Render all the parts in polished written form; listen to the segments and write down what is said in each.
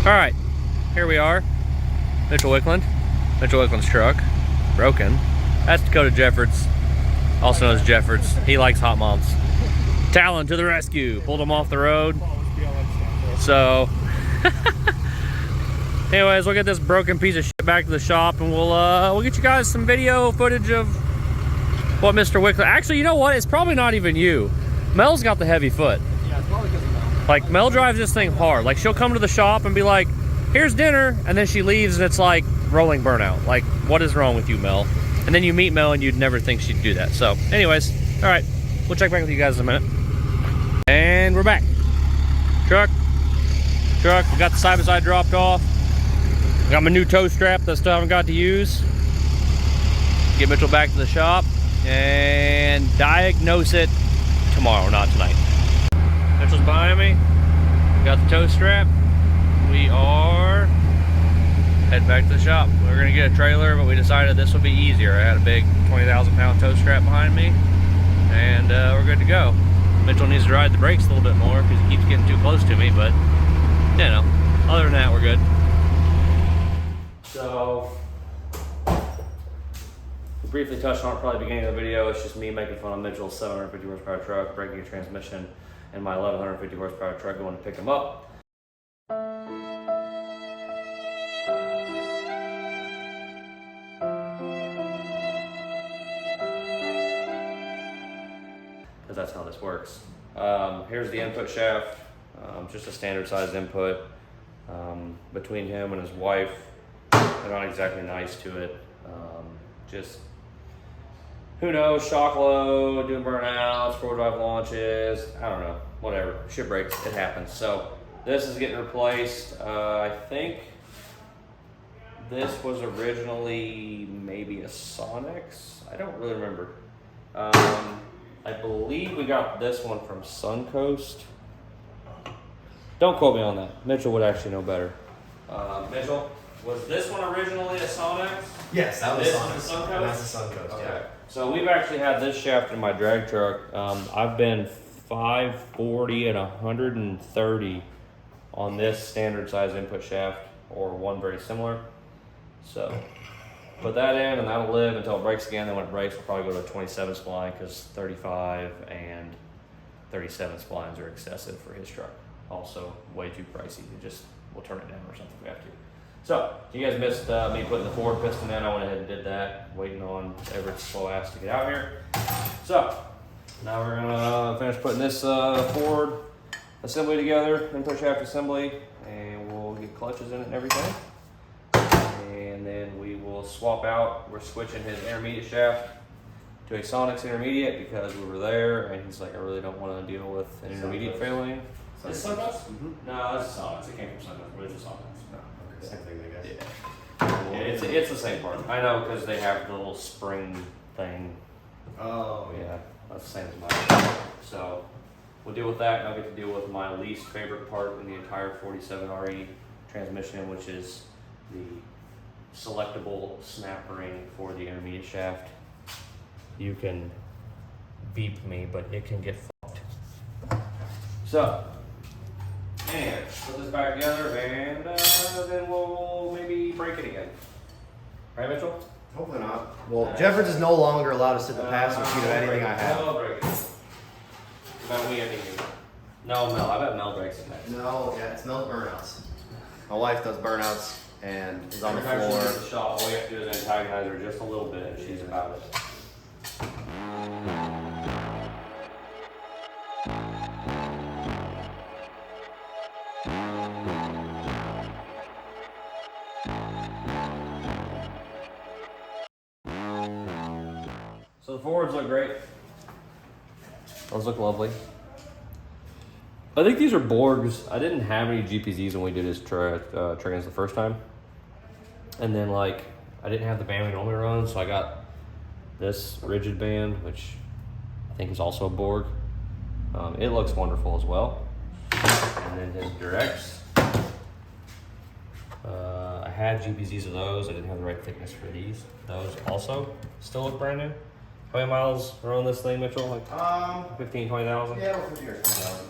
All right, here we are. Mitchell Wickland's truck, broken. That's Dakota Jeffords, also known as Jeffords. He likes hot mods. Talon to the rescue, pulled him off the road. So, anyways, we'll get this broken piece of shit back to the shop, and we'll get you guys some video footage of what Mr. Wickland. Actually, you know what? It's probably not even you. Mel's got the heavy foot. Yeah, it's probably because of Mel. Like, Mel drives this thing hard. Like, she'll come to the shop and be like, here's dinner, and then she leaves and it's like rolling burnout. Like, what is wrong with you, Mel? And then you meet Mel and you'd never think she'd do that. So, anyways, all right, we'll check back with you guys in a minute. And we're back. Truck, we got the side-by-side dropped off. Got my new tow strap that I still haven't got to use. Get Mitchell back to the shop and diagnose it tomorrow, not tonight. Mitchell's behind me. Got the tow strap. We are heading back to the shop. We were gonna get a trailer, but we decided this would be easier. I had a big 20,000-pound tow strap behind me, and we're good to go. Mitchell needs to ride the brakes a little bit more because he keeps getting too close to me, but you know, other than that, we're good. So, we briefly touched on it probably at the beginning of the video. It's just me making fun of Mitchell's 750 horsepower truck, breaking a transmission, and my 1150 horsepower truck going to pick him up. Because that's how this works. Here's the input shaft, just a standard size input. Between him and his wife, they're not exactly nice to it. Just, who knows, shock load, doing burnouts, 4-drive launches, I don't know, whatever, shit breaks, it happens. So this is getting replaced. I think this was originally maybe a Sonex, I don't really remember. I believe we got this one from Suncoast. Don't quote me on that. Mitchell would actually know better. Mitchell, was this one originally a Sonex? Yes, that was Sonex. This is Suncoast? That's a Suncoast, Okay. yeah. So we've actually had this shaft in my drag truck. I've been 540 and 130 on this standard size input shaft, or one very similar. So put that in and that'll live until it breaks again. Then when it breaks, we'll probably go to a 27 spline because 35 and 37 splines are excessive for his truck. Also way too pricey. We'll turn it down or something if we have to. So you guys missed me putting the forward piston in. I went ahead and did that, waiting on Everett's slow ass to get out here. So now we're gonna finish putting this forward assembly together, input shaft assembly, and we'll get clutches in it and everything. And then we will swap out. We're switching his intermediate shaft to a Sonex intermediate because we were there, and he's like, I really don't want to deal with an intermediate failing. Is this Suncoast? No, this is Sonex. It came from Suncoast, but it's a Sonex. No, okay, same thing, I guess. Yeah, it's the same part. I know because they have the little spring thing. Oh, Yeah, that's the same as mine. So we'll deal with that, and I'll get to deal with my least favorite part in the entire 47 RE transmission, which is the selectable snap ring for the intermediate shaft. You can beep me, but it can get fucked. So, and put this back together, and then we'll maybe break it again. Right, Mitchell? Hopefully not. Well, Jeffords is no longer allowed to sit the passenger seat of anything I have. I'll break it. About we ending it. No, Mel. I bet Mel breaks it next. No, yeah, it's Mel's burnouts. My wife does burnouts and is on the Every time she leaves floor. the shop, all we have to do is antagonize her just a little bit, and she's about it. So the forwards look great. Those look lovely. I think these are Borgs. I didn't have any GPZs when we did his trans the first time. And then like, I didn't have the band we normally run, so I got this rigid band, which I think is also a Borg. It looks wonderful as well. And then his directs. I had GPZs of those. I didn't have the right thickness for these. Those also still look brand new. How many miles are on this thing, Mitchell? Like 15, 20,000? Yeah, we're 50 or 20,000.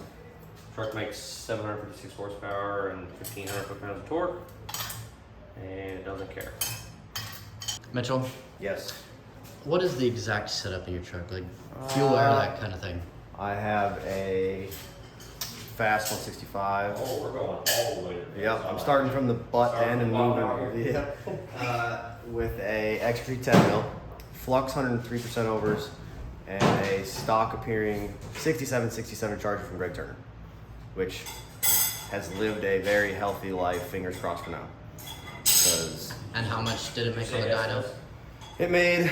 Truck makes 756 horsepower and 1,500 foot-pounds of torque, and it doesn't care. Mitchell, Yes. what is the exact setup in your truck? Like fuel air, that kind of thing. I have a fast 165. Oh, we're going all the way to the Yep, inside. I'm starting from the butt Starting end and from the bottom moving. Yep. With a XP 10 mil, flux 103% overs, and a stock appearing 67 Charger from Greg Turner, which has lived a very healthy life. Fingers crossed for now. Because And how much did it make on the dyno? it made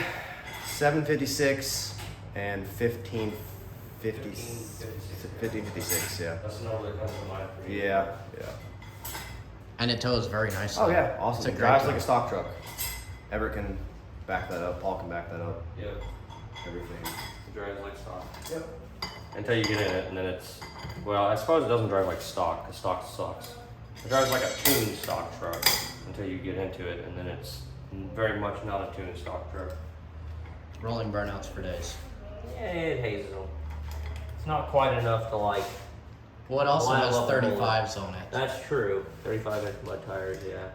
756 and 1556. Yeah. That's the number that comes to mind for you. Yeah. And it tows very nicely. Oh yeah, awesome. It's a It great drives truck. like a stock truck. Everett can back that up. Paul can back that up. Yep. Everything. It drives like stock. Yep. Until you get in it, and then it's, well, I suppose it doesn't drive like stock, because stock sucks. It drives like a tuned stock truck until you get into it, and then it's very much not a tuned stock truck. Rolling burnouts for days. Yeah, it hazes them. It's not quite enough to like. Well, it also Line has level 35s on it. That's true. 35-inch mud tires, yeah.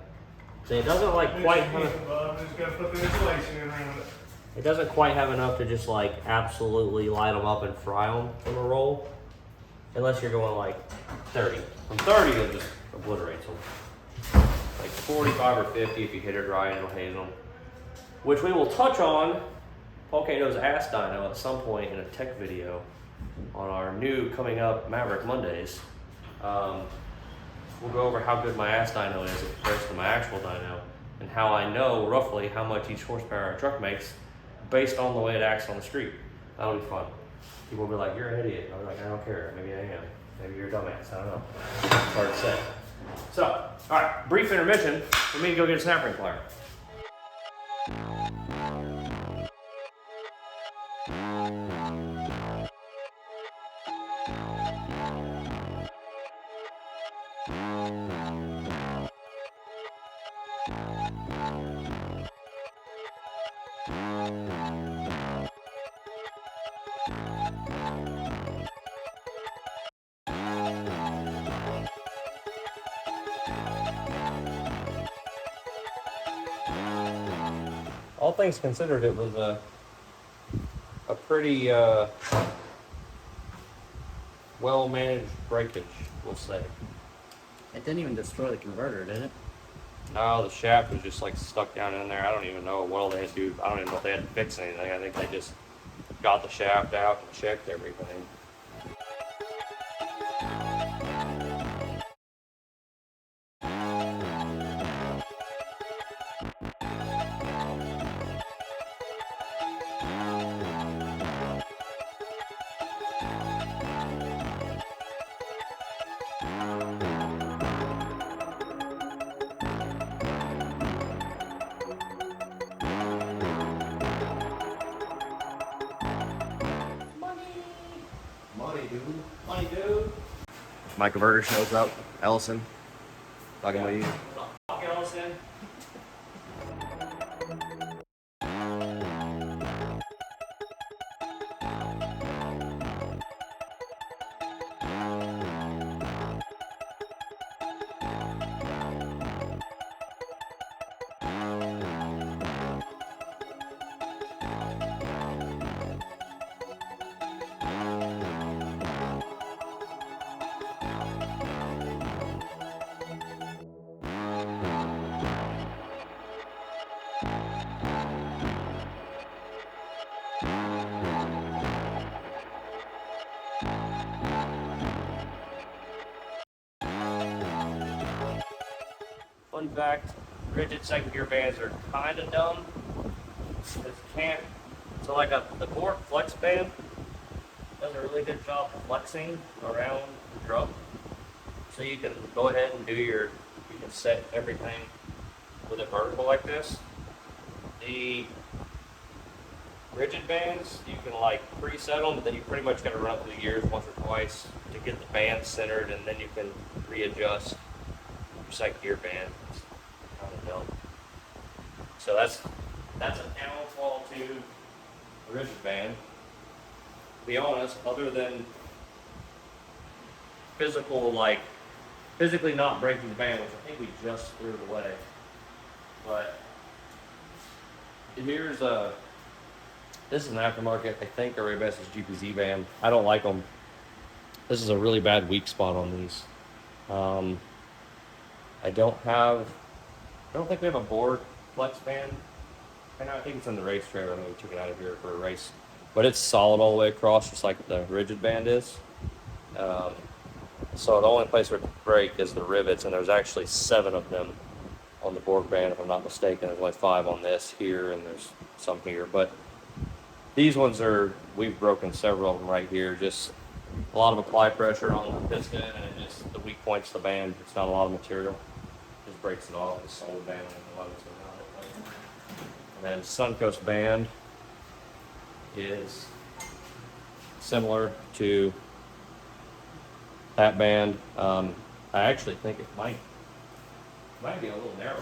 See, it doesn't like quite have. Just gotta put the insulation in around it. It doesn't quite have enough to just like absolutely light them up and fry them from a roll, unless you're going like 30. From 30, it just obliterates them. Like 45 or 50, if you hit it right, it'll haze them. Which we will touch on Paul Cato's ass dyno at some point in a tech video on our new coming up Maverick Mondays. We'll go over how good my ass dyno is in comparison to my actual dyno, and how I know roughly how much each horsepower a truck makes based on the way it acts on the street. That'll be fun. People will be like, "You're an idiot." I'll be like, "I don't care. Maybe I am. Maybe you're a dumbass. I don't know." It's hard to say. So, all right, brief intermission for me to go get a snap ring plier. All things considered, it was a pretty well managed breakage, we'll say. It didn't even destroy the converter, did it? No, the shaft was just like stuck down in there. I don't even know what all they had to do. I don't even know if they had to fix anything. I think they just got the shaft out and checked everything. Money, dude. My converter shows up. Ellison. Talking about you. Fuck Ellison. Fun fact, rigid second gear bands are kind of dumb. Because you can't, so like the Bork flex band does a really good job flexing around the drum. So you can go ahead and you can set everything with it vertical like this. The rigid bands, you can like preset them, but then you pretty much got to run through the gears once or twice to get the band centered, and then you can readjust your second gear band. It's kind of dumb. So that's a downfall to the rigid band. To be honest, other than physically not breaking the band, which I think we just threw it away. But here's this is an aftermarket, I think, Arabes's GPZ band. I don't like them. This is a really bad weak spot on these. I don't think we have a board flex band. And I think it's in the race trailer. I know we took it out of here for a race. But it's solid all the way across, just like the rigid band is. So the only place where it break is the rivets, and there's actually 7 of them on the board band, if I'm not mistaken. There's only 5 on this here, and there's some here. But these ones we've broken several of them right here. Just a lot of apply pressure on the piston, and it just the weak points the band. It's not a lot of material. Just breaks it off. It's solid band, and a lot of it's around it. And then Suncoast band is similar to that band. I actually think it might be a little narrower.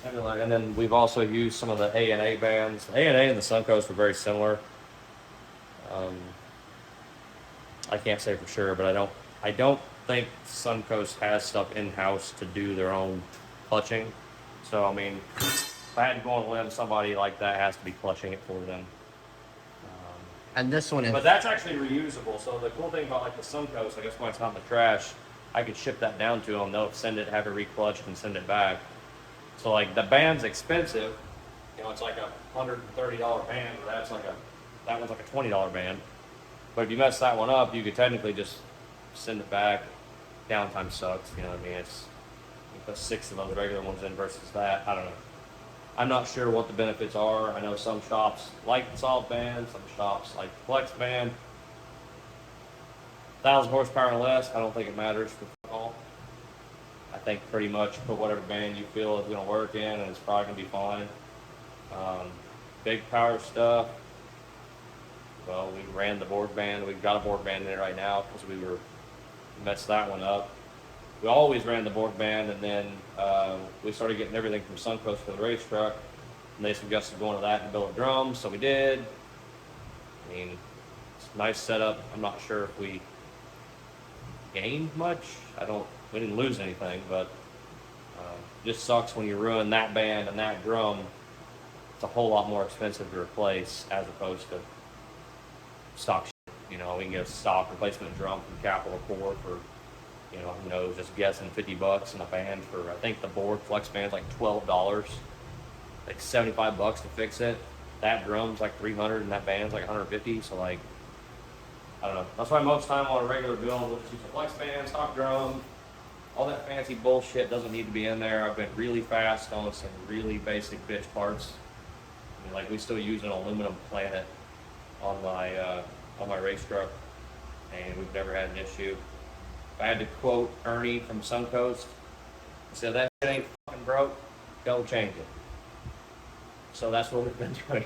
And then we've also used some of the A&A bands. The A&A and the Suncoast are very similar. I can't say for sure, but I don't think Suncoast has stuff in-house to do their own clutching. So I mean, if I had to go on a limb, somebody like that has to be clutching it for them. And this one is. But that's actually reusable. So the cool thing about like the Suncoast, I guess when it's not in the trash, I could ship that down to them. They'll send it, have it reclutched, and send it back. So like the band's expensive. You know, it's like a $130 band. Or that one's like a $20 band. But if you mess that one up, you could technically just send it back. Downtime sucks. You know what I mean? You put 6 of those regular ones in versus that. I don't know. I'm not sure what the benefits are. I know some shops like the solid band, some shops like the flex band. 1,000 horsepower and less, I don't think it matters for all. I think pretty much put whatever band you feel is going to work in, and it's probably going to be fine. Big power stuff. Well, we ran the board band. We've got a board band in it right now because we messed that one up. We always ran the board band, and then we started getting everything from Suncoast for the race truck, and they suggested going to that and build a drum, so we did. I mean, it's a nice setup. I'm not sure if we gained much. We didn't lose anything, but it just sucks when you ruin that band and that drum. It's a whole lot more expensive to replace as opposed to stock shit. You know, we can get a stock replacement drum from Capital Core for, you know, who knows, just guessing $50, and a band for, I think the board flex band's like $12, like $75 to fix it. That drum's like $300, and that band's like $150. So like, I don't know. That's why most time on a regular build, we'll just use a flex band, stock drum. All that fancy bullshit doesn't need to be in there. I've been really fast on some really basic bitch parts. I mean, like we still use an aluminum planet on my race truck, and we've never had an issue. If I had to quote Ernie from Suncoast, he said, "That shit ain't fucking broke, go change it." So that's what we've been doing.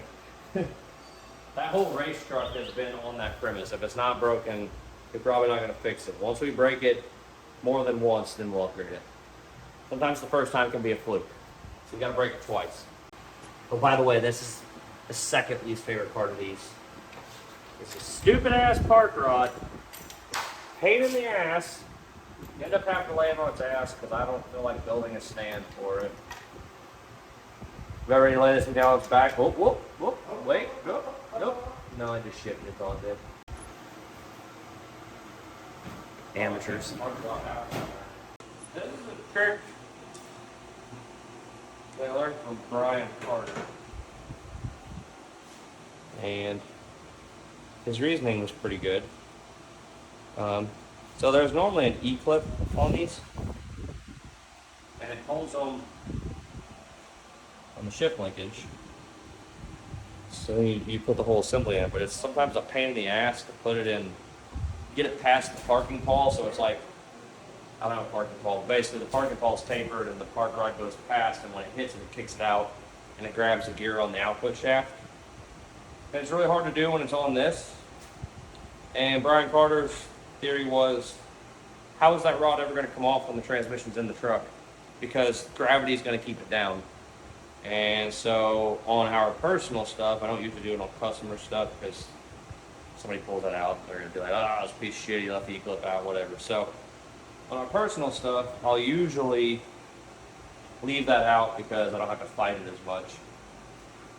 That whole race truck has been on that premise. If it's not broken, you're probably not going to fix it. Once we break it more than once, then we'll upgrade it. Sometimes the first time can be a fluke, so you got to break it twice. Oh, by the way, this is the second least favorite part of these. It's a stupid ass park rod. Pain in the ass. You end up having to lay it on its ass because I don't feel like building a stand for it. You ready to lay this thing down on its back? Whoop, whoop, whoop. Wait, nope, nope. No, I just shifted it on it. Amateurs. This is a trick they learned from Brian Carter. And his reasoning was pretty good. So there's normally an E-clip on these, and it holds them on the shift linkage. So you put the whole assembly in, but it's sometimes a pain in the ass to put it in, get it past the parking pole. So it's like, I don't know, parking pole. Basically, the parking pole's tapered, and the park rod goes past, and when it hits it kicks it out, and it grabs the gear on the output shaft. And it's really hard to do when it's on this. And Brian Carter's theory was, how is that rod ever going to come off when the transmission's in the truck? Because gravity is going to keep it down. And so on our personal stuff, I don't usually do it on customer stuff because somebody pulls that out, they're gonna be like, oh, this piece of shit, you left the E-clip out, whatever. So on our personal stuff, I'll usually leave that out because I don't have to fight it as much.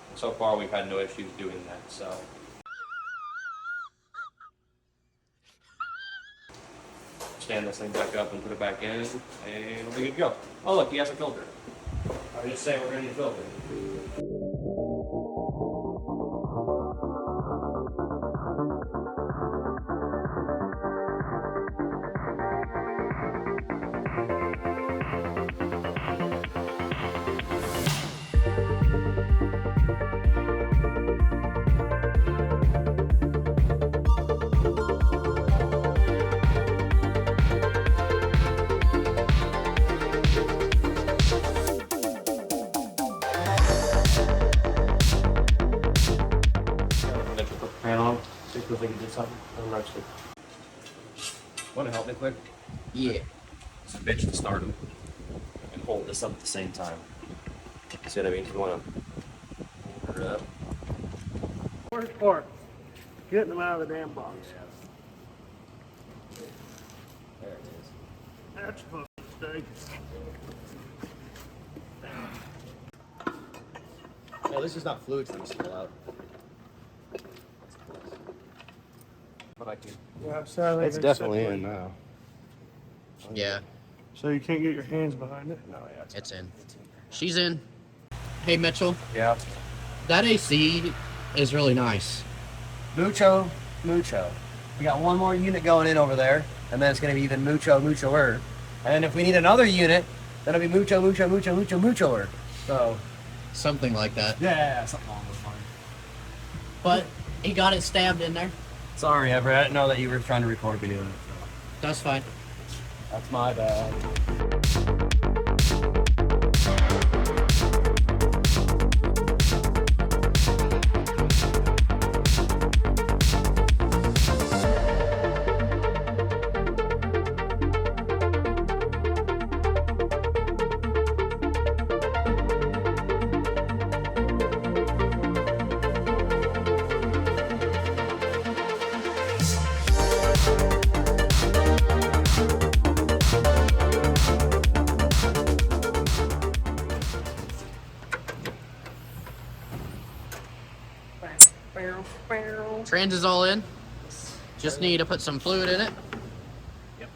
And so far, we've had no issues doing that, so. Stand this thing back up and put it back in, and we'll be good to go. Oh look, he has a filter. I was just saying we're gonna need a filter. See if we can do something. Want to help me quick? Yeah. It's a bitch to start them and hold this up at the same time. See what I mean? You want to hold it up. Worst part, getting them out of the damn box. There it is. That's a fucking mistake. No, this is not fluid for this to spill out. But I can. Yeah, so It's definitely in now. Yeah, So you can't get your hands behind it? No, yeah. it's in. She's in. Hey, Mitchell. Yeah. That AC is really nice. Mucho. We got one more unit going in over there, and then it's going to be even muchoer. And then if we need another unit, then it'll be muchoer. So, Something like that. yeah, something along those lines. But he got it stabbed in there. Sorry, Everett. I didn't know that you were trying to record me doing it. So. That's fine. That's my bad. Trans is all in. Just need to put some fluid in it. Yep.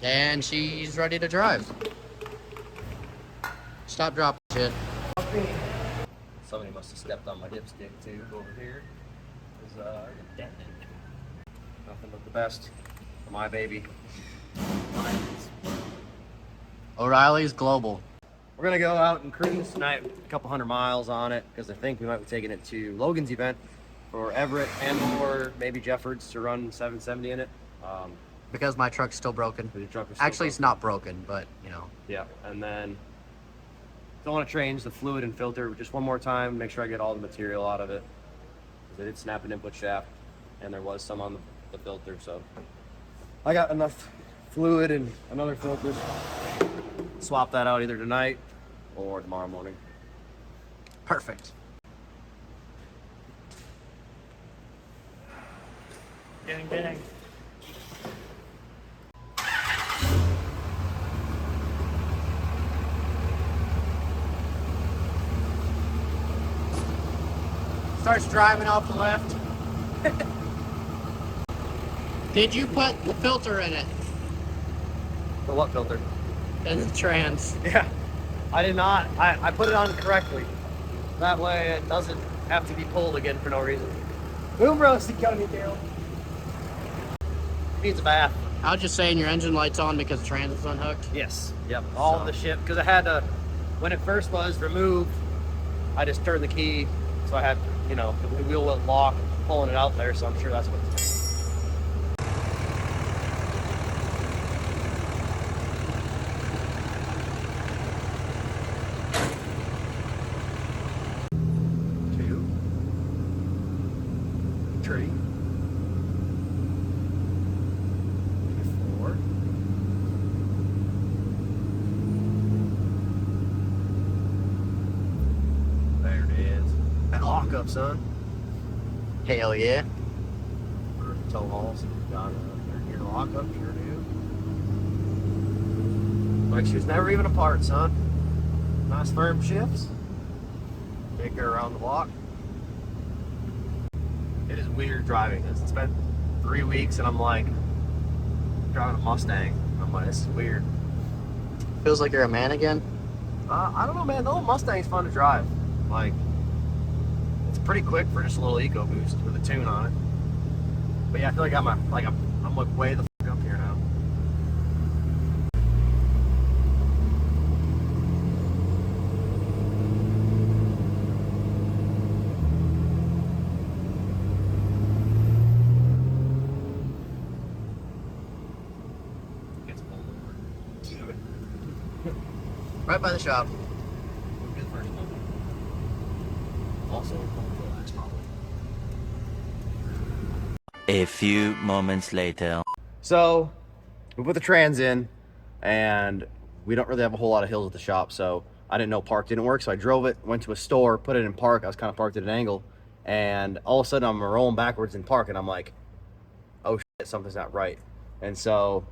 And she's ready to drive. Stop, drop, shit. Somebody must have stepped on my dipstick too over here. Nothing but the best for my baby. O'Reilly's Global. We're gonna go out and cruise tonight, a couple 100 miles on it, because I think we might be taking it to Logan's event for Everett and for maybe Jeffords to run 770 in it. Because my truck's still broken. The truck is still Actually, it's not broken, but, you know. Yeah, and then don't want to change the fluid and filter just one more time, make sure I get all the material out of it. Because I did snap an input shaft, and there was some on the filter, so I got enough fluid and another filter. Swap that out either tonight or tomorrow morning. Perfect. Gang, gang. Starts driving off the left. Did you put the filter in it? The what filter? In the trans. Yeah, I did not. I put it on correctly. That way it doesn't have to be pulled again for no reason. Boom roasty, Cody Dale. Needs a bath. I was just saying your engine light's on because the trans is unhooked. Yes. Yep. All of the shit, because I had to, when it first was removed, I just turned the key, so I had, you know, the wheel went lock, pulling it out there. So I'm sure that's what. Two. Three. 4. There it is. That lock up, son. Hell yeah. Perfect. tow hauls. Got a gear lockup, sure do. Like she was never even apart, son. Nice firm shifts. Take her around the block. It is weird driving this. It's been 3 weeks and I'm like driving a Mustang. I'm like, this is weird. Feels like you're a man again. I don't know, man. The old Mustang's fun to drive. Like, it's pretty quick for just a little eco boost with a tune on it. But yeah, I feel like I'm like way the fuck up here now. Gets pulled over. Right by the shop. We'll get the first one. Also, the last probably. A few moments later. So, we put the trans in, and we don't really have a whole lot of hills at the shop, so I didn't know park didn't work, so I drove it, went to a store, put it in park. I was kind of parked at an angle, and all of a sudden I'm rolling backwards in park, and I'm like, oh shit, something's not right. And so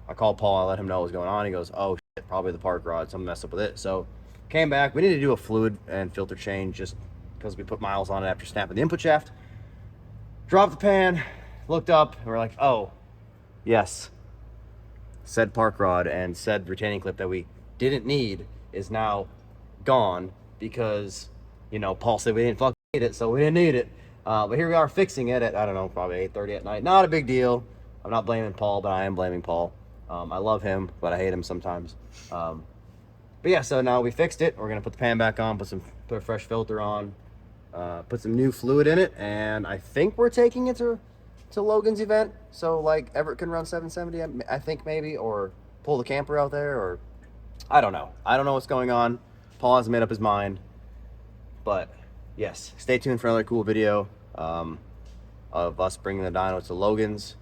I called Paul, I let him know what was going on. He goes, oh shit, probably the park rod, something messed up with it. So came back, we needed to do a fluid and filter change just because we put miles on it after snapping the input shaft. Dropped the pan, looked up, and we're like, oh, yes. Said park rod and said retaining clip that we didn't need is now gone because, you know, Paul said we didn't fucking need it, so we didn't need it. But here we are fixing it at, I don't know, probably 8:30 at night. Not a big deal. I'm not blaming Paul, but I am blaming Paul. I love him, but I hate him sometimes. But yeah, so now we fixed it. We're gonna put the pan back on, put a fresh filter on, put some new fluid in it, and I think we're taking it to Logan's event, so like Everett can run 770, I think maybe, or pull the camper out there, or I don't know what's going on. Paul hasn't made up his mind, but yes, stay tuned for another cool video of us bringing the dyno to Logan's.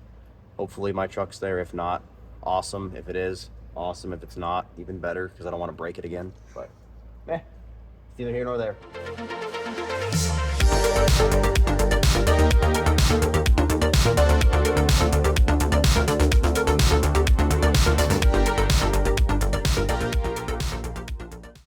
Hopefully my truck's there. If not, awesome. If it is, awesome. If it's not, even better, because I don't want to break it again. But it's neither here nor there.